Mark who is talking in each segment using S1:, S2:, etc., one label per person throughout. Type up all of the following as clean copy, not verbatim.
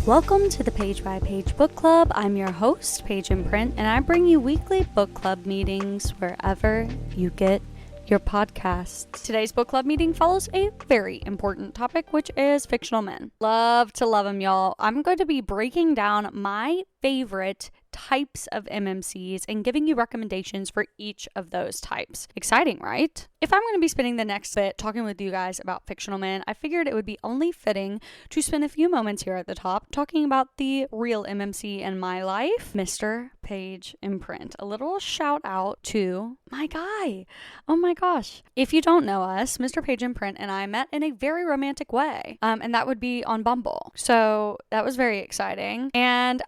S1: Welcome to the Page by Page Book Club. I'm your host, Paige in Print, and I bring you weekly book club meetings wherever you get your podcasts. Today's book club meeting follows a very important topic, which is fictional men. Love to love them, y'all. I'm going to be breaking down my favorite types of MMCs and giving you recommendations for each of those types. Exciting, right? If I'm going to be spending the next bit talking with you guys about fictional men, I figured it would be only fitting to spend a few moments here at the top talking about the real MMC in my life, Mr. Page in Print. A little shout out to my guy. Oh my gosh. If you don't know us, Mr. Page in Print and I met in a very romantic way, and that would be on Bumble. So that was very exciting. And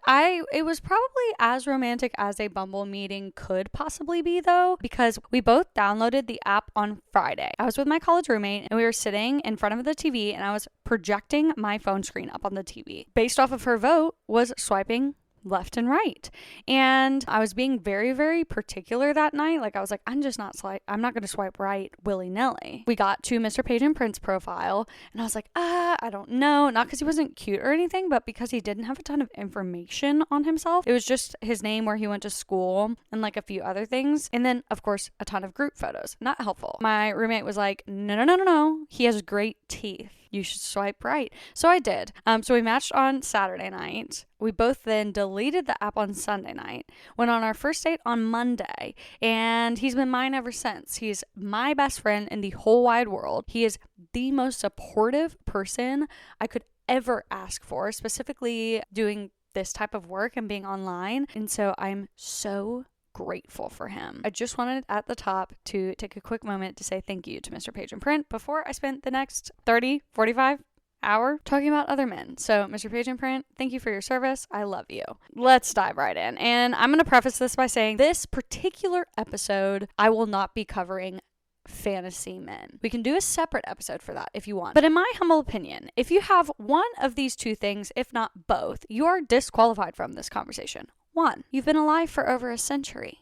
S1: it was probably as romantic as a Bumble meeting could possibly be, though, because we both downloaded the app on Friday. I was with my college roommate and we were sitting in front of the TV and I was projecting my phone screen up on the TV. Based off of her vote, was swiping left and right. And I was being very, very particular that night. Like I was like, I'm not going to swipe right willy-nilly. We got to Mr. Page and Print's profile and I was like, I don't know. Not because he wasn't cute or anything, but because he didn't have a ton of information on himself. It was just his name, where he went to school, and like a few other things. And then of course, a ton of group photos. Not helpful. My roommate was like, no. He has great teeth. You should swipe right. So I did. So we matched on Saturday night. We both then deleted the app on Sunday night, went on our first date on Monday, and he's been mine ever since. He's my best friend in the whole wide world. He is the most supportive person I could ever ask for, specifically doing this type of work and being online. And so I'm so grateful for him. I just wanted at the top to take a quick moment to say thank you to Mr. Page in Print before I spent the next 45 hour talking about other men. So Mr. Page in Print, thank you for your service. I love you. Let's dive right in. And I'm going to preface this by saying this particular episode, I will not be covering fantasy men. We can do a separate episode for that if you want. But in my humble opinion, if you have one of these two things, if not both, you are disqualified from this conversation. 1, you've been alive for over a century.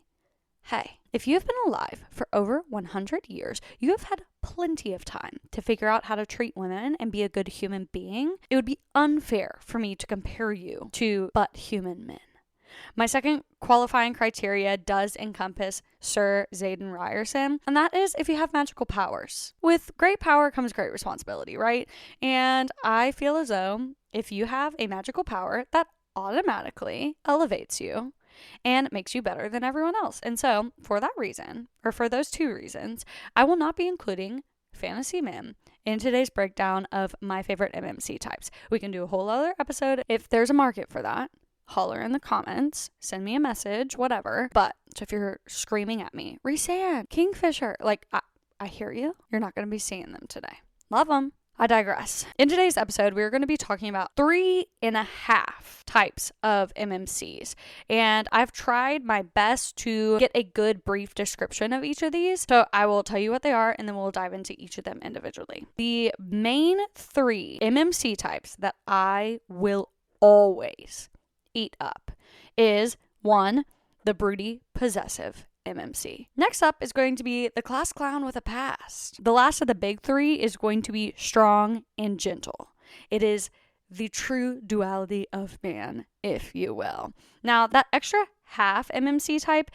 S1: Hey, if you've been alive for over 100 years, you have had plenty of time to figure out how to treat women and be a good human being. It would be unfair for me to compare you to but human men. My second qualifying criteria does encompass Sir Zayden Ryerson, and that is if you have magical powers. With great power comes great responsibility, right? And I feel as though if you have a magical power, that automatically elevates you and makes you better than everyone else. And so for that reason, or for those two reasons, I will not be including fantasy men in today's breakdown of my favorite MMC types. We can do a whole other episode if there's a market for that. Holler in the comments, send me a message, whatever. But so if you're screaming at me, Rhysand, Kingfisher, like I hear you. You're not going to be seeing them today. Love them. I digress. In today's episode, we're going to be talking about 3.5 types of MMCs. And I've tried my best to get a good brief description of each of these. So I will tell you what they are, and then we'll dive into each of them individually. The main 3 MMC types that I will always eat up is 1, the broody possessive MMC. Next up is going to be the class clown with a past. The last of the big 3 is going to be strong and gentle. It is the true duality of man, if you will. Now, that extra half MMC type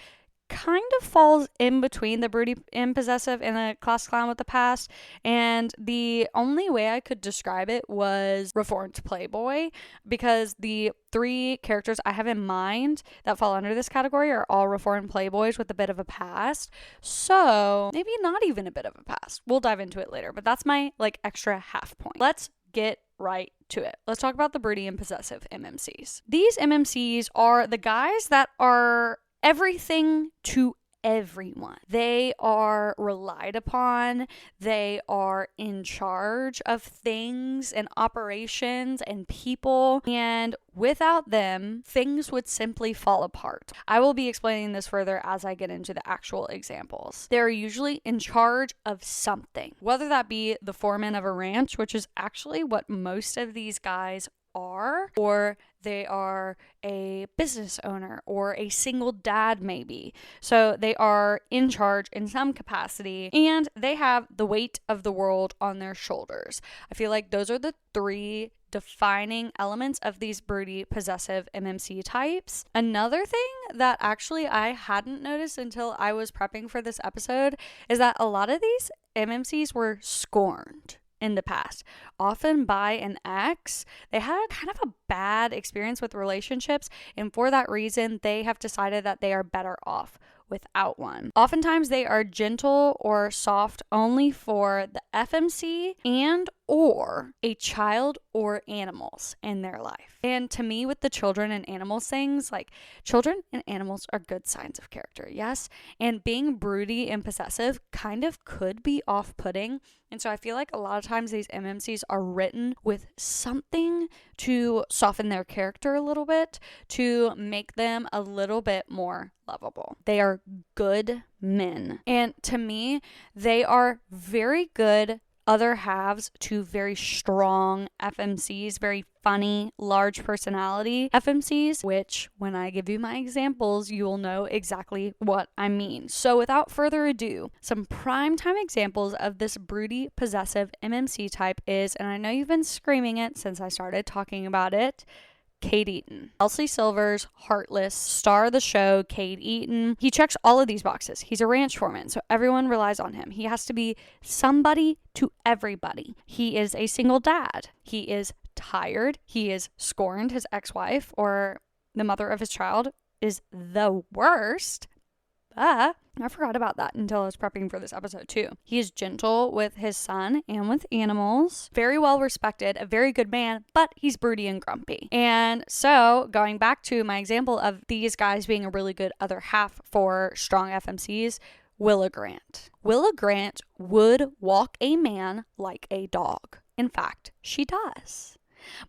S1: kind of falls in between the broody and possessive and the class clown with the past, and the only way I could describe it was reformed playboy, because the 3 characters I have in mind that fall under this category are all reformed playboys with a bit of a past. So maybe not even a bit of a past. We'll dive into it later, but that's my extra half point. Let's get right to it. Let's talk about the broody and possessive MMCs. These MMCs are the guys that are everything to everyone. They are relied upon. They are in charge of things and operations and people. And without them, things would simply fall apart. I will be explaining this further as I get into the actual examples. They're usually in charge of something, whether that be the foreman of a ranch, which is actually what most of these guys are, or they are a business owner or a single dad maybe. So they are in charge in some capacity and they have the weight of the world on their shoulders. I feel like those are the 3 defining elements of these broody, possessive MMC types. Another thing that actually I hadn't noticed until I was prepping for this episode is that a lot of these MMCs were scorned in the past, often by an ex. They had kind of a bad experience with relationships, and for that reason, they have decided that they are better off without one. Oftentimes, they are gentle or soft only for the FMC and or a child or animals in their life. And to me, with the children and animals things, like children and animals are good signs of character, yes? And being broody and possessive kind of could be off-putting. And so I feel like a lot of times these MMCs are written with something to soften their character a little bit, to make them a little bit more lovable. They are good men. And to me, they are very good other halves to very strong FMCs, very funny, large personality FMCs, which when I give you my examples, you will know exactly what I mean. So without further ado, some primetime examples of this broody, possessive MMC type is, and I know you've been screaming it since I started talking about it, Cade Eaton. Elsie Silver's heartless star of the show, Cade Eaton. He checks all of these boxes. He's a ranch foreman, so everyone relies on him. He has to be somebody to everybody. He is a single dad. He is tired. He is scorned. His ex-wife or the mother of his child is the worst. I forgot about that until I was prepping for this episode too. He is gentle with his son and with animals. Very well respected, a very good man, but he's broody and grumpy. And so going back to my example of these guys being a really good other half for strong FMCs, Willa Grant. Willa Grant would walk a man like a dog. In fact, she does.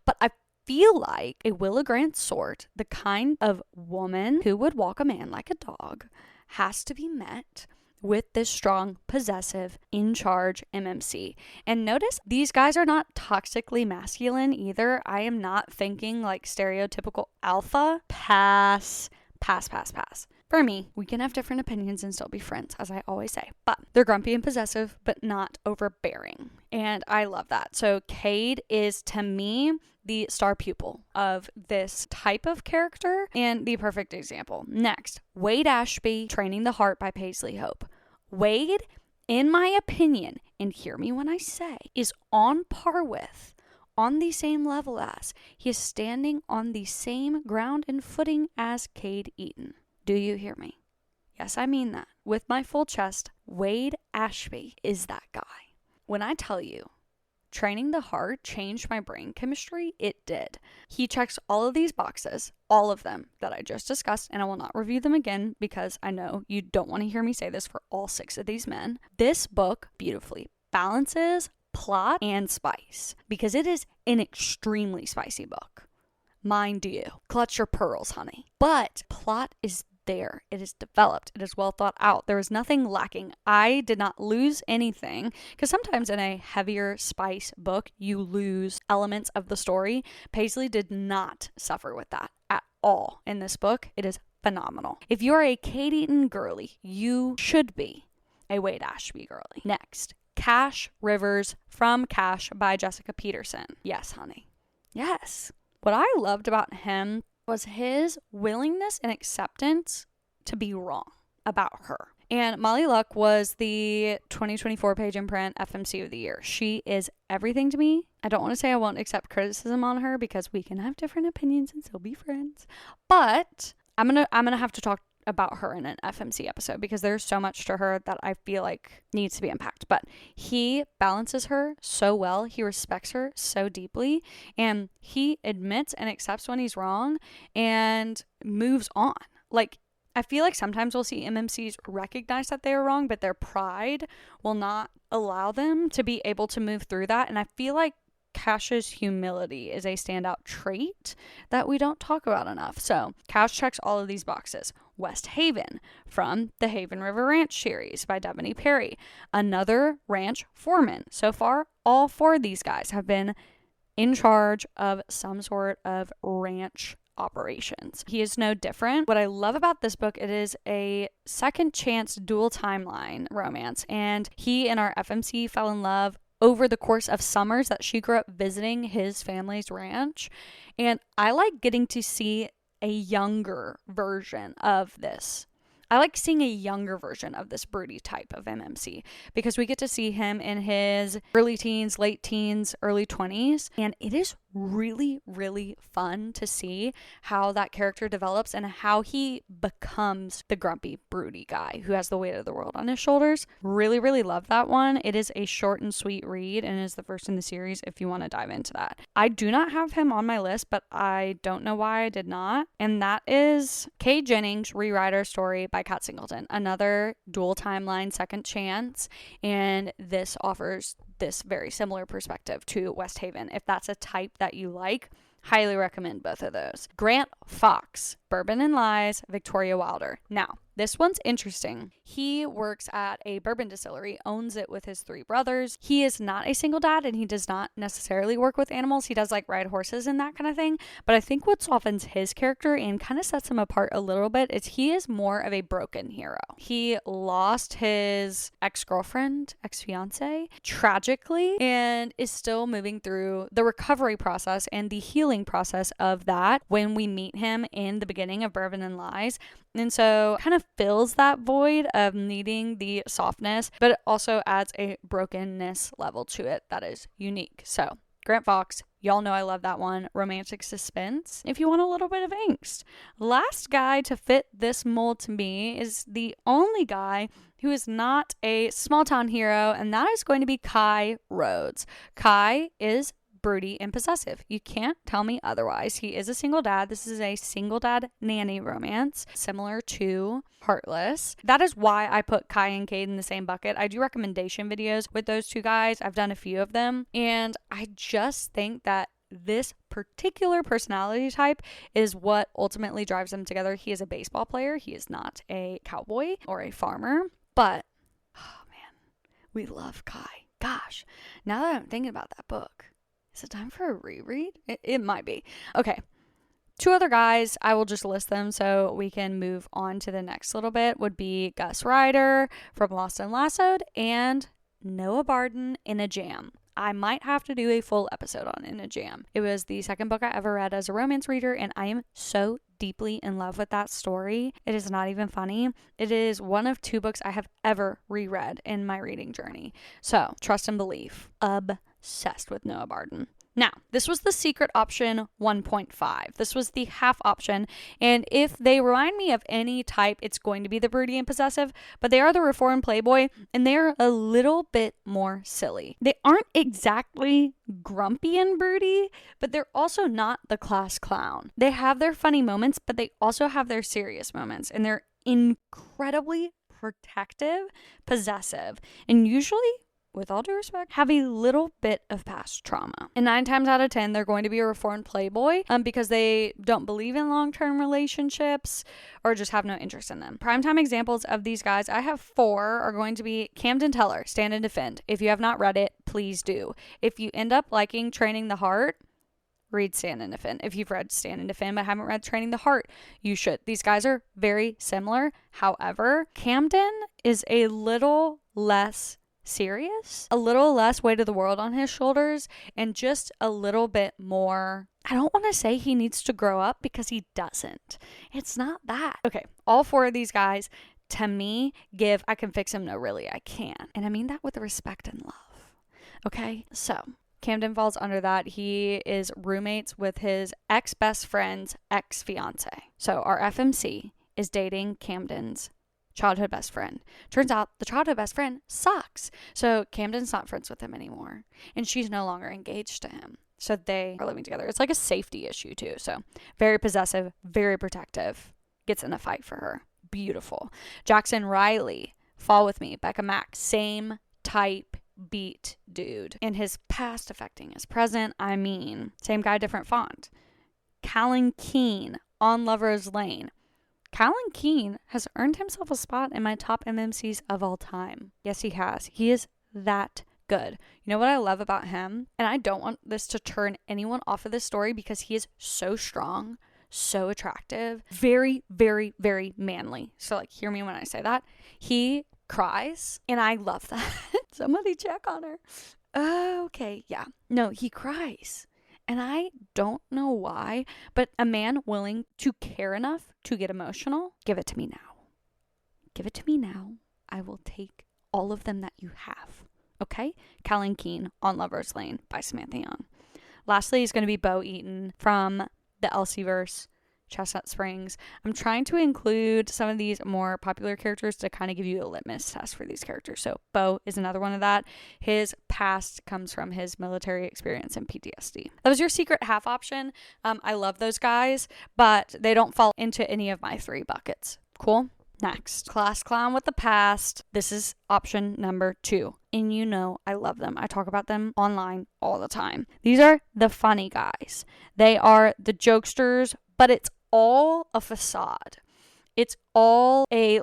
S1: But I feel like a Willa Grant sort, the kind of woman who would walk a man like a dog, has to be met with this strong, possessive, in charge MMC. And notice these guys are not toxically masculine either. I am not thinking like stereotypical alpha. Pass. For me, we can have different opinions and still be friends, as I always say. But they're grumpy and possessive, but not overbearing. And I love that. So Cade is, to me, the star pupil of this type of character and the perfect example. Next, Wade Ashby, Training the Heart by Paisley Hope. Wade, in my opinion, and hear me when I say, is on par with, on the same level as, he is standing on the same ground and footing as Cade Eaton. Do you hear me? Yes, I mean that. With my full chest, Wade Ashby is that guy. When I tell you, Training the Heart changed my brain chemistry, it did. He checks all of these boxes, all of them that I just discussed, and I will not review them again because I know you don't want to hear me say this for all 6 of these men. This book beautifully balances plot and spice because it is an extremely spicy book. Mind you, clutch your pearls, honey. But plot is there. It is developed. It is well thought out. There is nothing lacking. I did not lose anything because sometimes in a heavier spice book, you lose elements of the story. Paisley did not suffer with that at all in this book. It is phenomenal. If you're a Cade Eaton girly, you should be a Wade Ashby girly. Next, Cash Rivers from Cash by Jessica Peterson. Yes, honey. Yes. What I loved about him was his willingness and acceptance to be wrong about her. And Molly Luck was the 2024 Page Imprint FMC of the year. She is everything to me. I don't want to say I won't accept criticism on her because we can have different opinions and still be friends. But I'm gonna have to talk about her in an FMC episode because there's so much to her that I feel like needs to be unpacked. But he balances her so well. He respects her so deeply, and he admits and accepts when he's wrong and moves on. Like, I feel like sometimes we'll see MMCs recognize that they are wrong, but their pride will not allow them to be able to move through that. And I feel like Cash's humility is a standout trait that we don't talk about enough. So Cash checks all of these boxes. West Haven from the Haven River Ranch series by Devony Perry. Another ranch foreman. So far, all 4 of these guys have been in charge of some sort of ranch operations. He is no different. What I love about this book, it is a second chance dual timeline romance, and he and our FMC fell in love over the course of summers that she grew up visiting his family's ranch. And I like getting to see a younger version of this. I like seeing a younger version of this broody type of MMC because we get to see him in his early teens, late teens, early 20s. And it is really, really fun to see how that character develops and how he becomes the grumpy, broody guy who has the weight of the world on his shoulders. Really, really love that one. It is a short and sweet read and is the first in the series if you want to dive into that. I do not have him on my list, but I don't know why I did not. And that is Kay Jennings' Rewriter Story by Kat Singleton, another dual timeline second chance. And this offers this very similar perspective to West Haven. If that's a type that you like, highly recommend both of those. Grant Fox, Bourbon and Lies, Victoria Wilder. Now, this one's interesting. He works at a bourbon distillery, owns it with his 3 brothers. He is not a single dad and he does not necessarily work with animals. He does like ride horses and that kind of thing. But I think what softens his character and kind of sets him apart a little bit is he is more of a broken hero. He lost his ex-girlfriend, ex-fiance, tragically, and is still moving through the recovery process and the healing process of that when we meet him in the beginning of Bourbon and Lies. And so kind of fills that void of needing the softness, but it also adds a brokenness level to it that is unique. So Grant Fox, y'all know I love that one. Romantic suspense if you want a little bit of angst. Last guy to fit this mold to me is the only guy who is not a small town hero, and that is going to be Kai Rhodes. Kai is broody and possessive. You can't tell me otherwise. He is a single dad. This is a single dad nanny romance, similar to Heartless. That is why I put Kai and Cade in the same bucket. I do recommendation videos with those 2 guys. I've done a few of them, and I just think that this particular personality type is what ultimately drives them together. He is a baseball player. He is not a cowboy or a farmer, but oh man, we love Kai. Gosh, now that I'm thinking about that book, is it time for a reread? It might be. Okay. 2 other guys, I will just list them so we can move on to the next little bit, would be Gus Ryder from Lost and Lassoed and Noah Barden in a Jam. I might have to do a full episode on In a Jam. It was the second book I ever read as a romance reader, and I am so deeply in love with that story. It is not even funny. It is one of 2 books I have ever reread in my reading journey. So, trust and believe. Obsessed with Noah Barden. Now, this was the secret option 1.5. This was the half option, and if they remind me of any type, it's going to be the broody and possessive, but they are the reformed playboy, and they're a little bit more silly. They aren't exactly grumpy and broody, but they're also not the class clown. They have their funny moments, but they also have their serious moments, and they're incredibly protective, possessive, and usually, with all due respect, have a little bit of past trauma. And 9 times out of 10, they're going to be a reformed playboy because they don't believe in long-term relationships or just have no interest in them. Primetime examples of these guys, I have 4, are going to be Camden Teller, Stand and Defend. If you have not read it, please do. If you end up liking Training the Heart, read Stand and Defend. If you've read Stand and Defend but haven't read Training the Heart, you should. These guys are very similar. However, Camden is a little less serious, a little less weight of the world on his shoulders, and just a little bit more. I don't want to say he needs to grow up because he doesn't. It's not that. Okay, all 4 of these guys to me give I can fix him, no really I can't. And I mean that with respect and love. Okay, so Camden falls under that. He is roommates with his ex-best friend's ex-fiance. So our FMC is dating Camden's childhood best friend. Turns out the childhood best friend sucks. So Camden's not friends with him anymore. And she's no longer engaged to him. So they are living together. It's like a safety issue too. So very possessive, very protective. Gets in a fight for her. Beautiful. Jackson Riley, Fall With Me, Becca Mack, same type beat dude. And his past affecting his present. I mean, same guy, different font. Callan Keene, On Lover's Lane. Callan Keene has earned himself a spot in my top MMCs of all time. Yes, he has. He is that good. You know what I love about him? And I don't want this to turn anyone off of this story because he is so strong, so attractive, very, very, very manly. So like, hear me when I say that. He cries, and I love that. Somebody check on her. Okay, yeah. No, he cries. And I don't know why, but a man willing to care enough to get emotional, give it to me now. Give it to me now. I will take all of them that you have. Okay? Callan Keen on Lover's Lane by Samantha Young. Lastly is going to be Bo Eaton from the Elsieverse, Chestnut Springs. I'm trying to include some of these more popular characters to kind of give you a litmus test for these characters. So Bo is another one of that. His past comes from his military experience and PTSD. That was your secret half option. I love those guys, but they don't fall into any of my 3 buckets. Cool? Next, class clown with the past. This is option number 2. And you know I love them. I talk about them online all the time. These are the funny guys. They are the jokesters, but it's all a facade. It's all a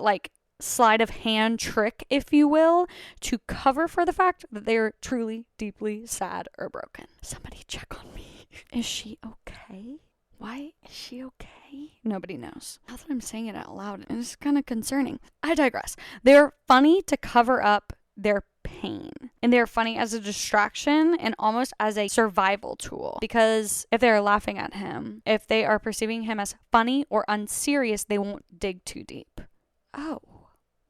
S1: sleight of hand trick, if you will, to cover for the fact that they're truly, deeply sad or broken. Somebody check on me. Is she okay? Why is she okay? Nobody knows. Now that I'm saying it out loud, it's kind of concerning. I digress. They're funny to cover up their pain. And they're funny as a distraction and almost as a survival tool. Because if they're laughing at him, if they are perceiving him as funny or unserious, they won't dig too deep. Oh,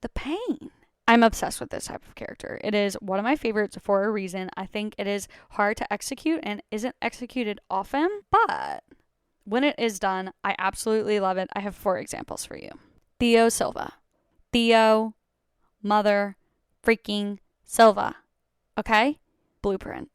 S1: the pain. I'm obsessed with this type of character. It is one of my favorites for a reason. I think it is hard to execute and isn't executed often, but when it is done, I absolutely love it. I have 4 examples for you. Theo Silva. Theo, mother, freaking Silva. Okay? Blueprint.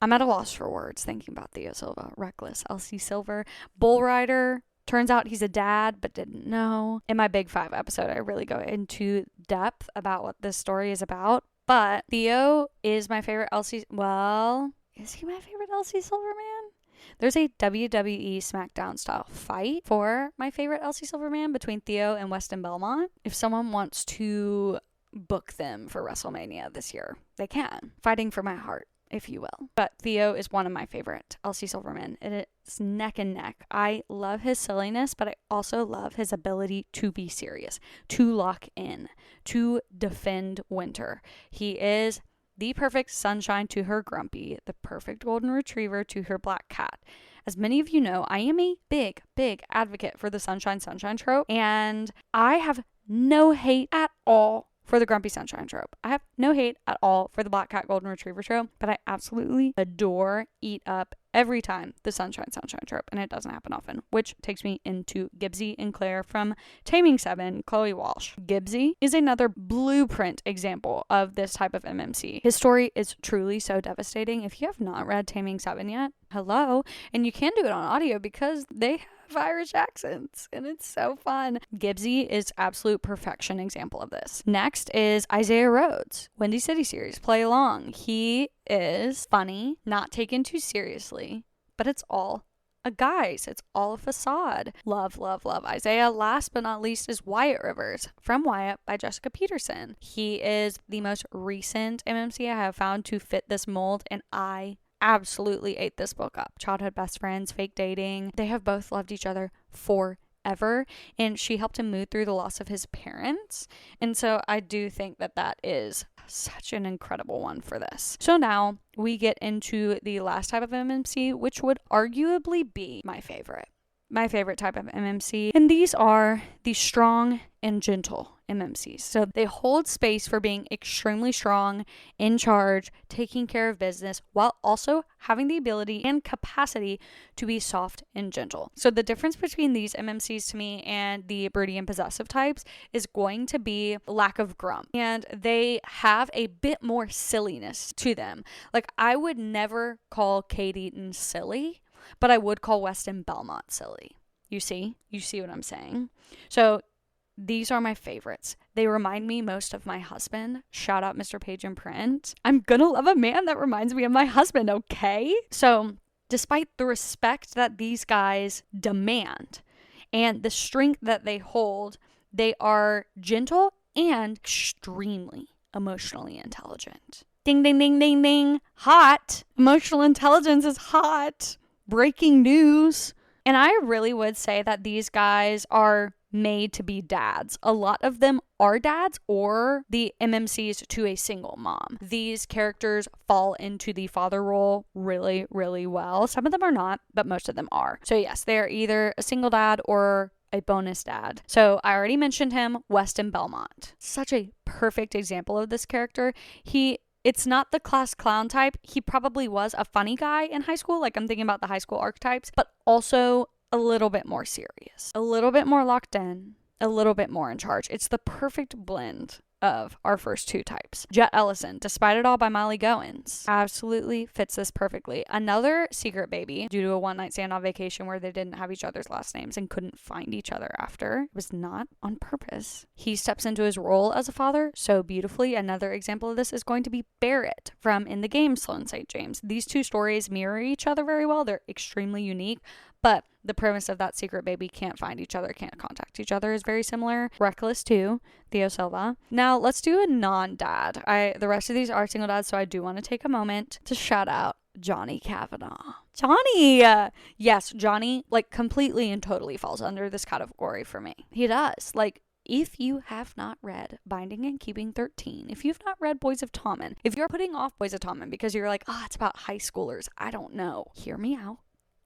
S1: I'm at a loss for words thinking about Theo Silva. Reckless. Elsie Silver. Bull rider. Turns out he's a dad, but didn't know. In my Big 5 episode, I really go into depth about what this story is about. But Theo is my favorite Elsie. Well, is he my favorite Elsie Silverman? There's a WWE SmackDown style fight for my favorite Elsie Silverman between Theo and Weston Belmont. If someone wants to book them for WrestleMania this year, they can. Fighting for my heart, if you will. But Theo is one of my favorite Elsie Silverman. It is neck and neck. I love his silliness, but I also love his ability to be serious, to lock in, to defend Winter. He is the perfect sunshine to her grumpy, the perfect golden retriever to her black cat. As many of you know, I am a big, big advocate for the sunshine trope, and I have no hate at all for the grumpy sunshine trope. I have no hate at all for the black cat golden retriever trope, but I absolutely adore, eat up every time the sunshine trope, and it doesn't happen often, which takes me into Gibbsy and Claire from Taming 7, Chloe Walsh. Gibbsy is another blueprint example of this type of MMC. His story is truly so devastating. If you have not read Taming 7 yet, hello, and you can do it on audio because they have Irish accents and it's so fun. Gibbsy is absolute perfection example of this. Next is Isaiah Rhodes, Windy City series, play along. He is funny, not taken too seriously, but it's all a guise. It's all a facade. Love, love, love Isaiah. Last but not least is Wyatt Rivers from Wyatt by Jessica Peterson. He is the most recent MMC I have found to fit this mold, and I absolutely ate this book up. Childhood best friends, fake dating. They have both loved each other forever, and she helped him move through the loss of his parents. And so I do think that that is such an incredible one for this. So now we get into the last type of MMC, which would arguably be my favorite type of MMC. And these are the strong and gentle MMCs. So they hold space for being extremely strong, in charge, taking care of business, while also having the ability and capacity to be soft and gentle. So the difference between these MMCs to me and the broody and possessive types is going to be lack of grump. And they have a bit more silliness to them. Like, I would never call Kate Eaton silly, but I would call Weston Belmont silly. You see what I'm saying? So these are my favorites. They remind me most of my husband. Shout out Mr. Page and Print. I'm gonna love a man that reminds me of my husband, okay? So despite the respect that these guys demand and the strength that they hold, they are gentle and extremely emotionally intelligent. Ding, ding, ding, ding, ding. Hot. Emotional intelligence is hot. Breaking news. And I really would say that these guys are made to be dads. A lot of them are dads or the MMCs to a single mom. These characters fall into the father role really, really well. Some of them are not, but most of them are. So yes, they're either a single dad or a bonus dad. So I already mentioned him, Weston Belmont. Such a perfect example of this character. It's not the class clown type. He probably was a funny guy in high school. Like, I'm thinking about the high school archetypes, but also a little bit more serious, a little bit more locked in, a little bit more in charge. It's the perfect blend of our first two types. Jet Ellison, Despite It All by Molly Goins, absolutely fits this perfectly. Another secret baby due to a one-night stand on vacation where they didn't have each other's last names and couldn't find each other after. It was not on purpose. He steps into his role as a father so beautifully. Another example of this is going to be Barrett from In the Game, Sloan St. James. These two stories mirror each other very well. They're extremely unique, but the premise of that secret baby can't find each other, can't contact each other is very similar. Reckless too, Theo Silva. Now let's do a non-dad. The rest of these are single dads, so I do want to take a moment to shout out Johnny Kavanaugh. Johnny! Yes, Johnny, like, completely and totally falls under this category for me. He does. Like, if you have not read Binding and Keeping 13, if you've not read Boys of Tommen, if you're putting off Boys of Tommen because you're like, it's about high schoolers, I don't know. Hear me out.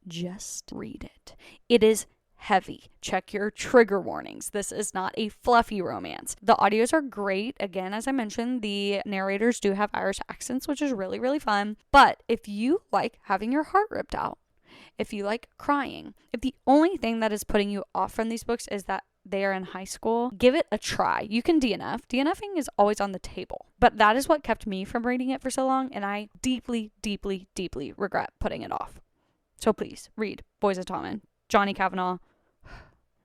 S1: Just read it. It is heavy. Check your trigger warnings. This is not a fluffy romance. The audios are great. Again, as I mentioned, the narrators do have Irish accents, which is really, really fun. But if you like having your heart ripped out, if you like crying, if the only thing that is putting you off from these books is that they are in high school, give it a try. You can DNF. DNFing is always on the table. But that is what kept me from reading it for so long, and I deeply, deeply, deeply regret putting it off. So please, read Boys of Tommen. Johnny Kavanaugh,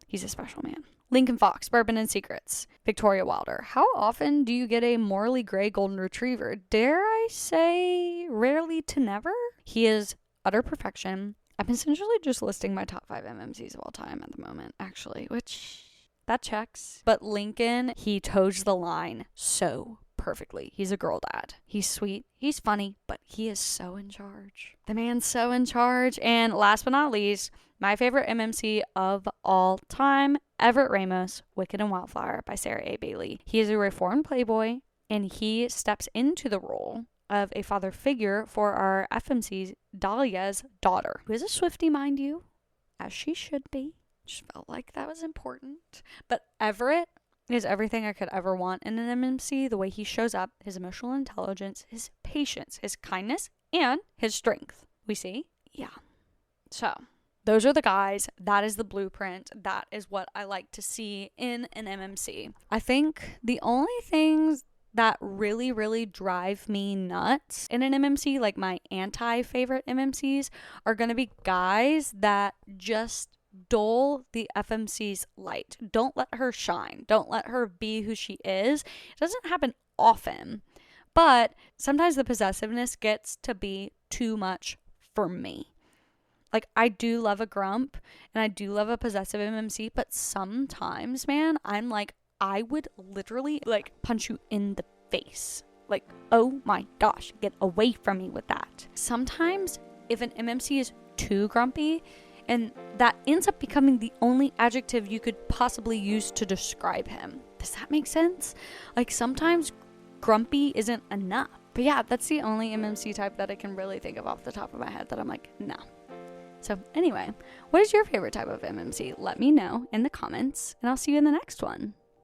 S1: he's a special man. Lincoln Fox, Bourbon and Secrets. Victoria Wilder. How often do you get a morally gray golden retriever? Dare I say rarely to never? He is utter perfection. I'm essentially just listing my top 5 MMCs of all time at the moment, actually, which that checks. But Lincoln, he toes the line so perfectly. He's a girl dad. He's sweet. He's funny, but he is so in charge. The man's so in charge. And last but not least, my favorite MMC of all time, Everett Ramos, Wicked and Wildflower by Sarah A. Bailey. He is a reformed playboy, and he steps into the role of a father figure for our FMC's Dahlia's daughter, who is a Swiftie, mind you, as she should be. Just felt like that was important. But Everett is everything I could ever want in an MMC. The way he shows up, his emotional intelligence, his patience, his kindness, and his strength. We see? Yeah. So, those are the guys. That is the blueprint. That is what I like to see in an MMC. I think the only things that really, really drive me nuts in an MMC, like my anti-favorite MMCs, are going to be guys that just dull the FMC's light. Don't let her shine. Don't let her be who she is. It doesn't happen often, but sometimes the possessiveness gets to be too much for me. Like, I do love a grump and I do love a possessive MMC, but sometimes, man, I'm like, I would literally like punch you in the face. Like, oh my gosh, get away from me with that. Sometimes if an MMC is too grumpy, and that ends up becoming the only adjective you could possibly use to describe him. Does that make sense? Like, sometimes grumpy isn't enough. But yeah, that's the only MMC type that I can really think of off the top of my head that I'm like, no. So anyway, what is your favorite type of MMC? Let me know in the comments, and I'll see you in the next one.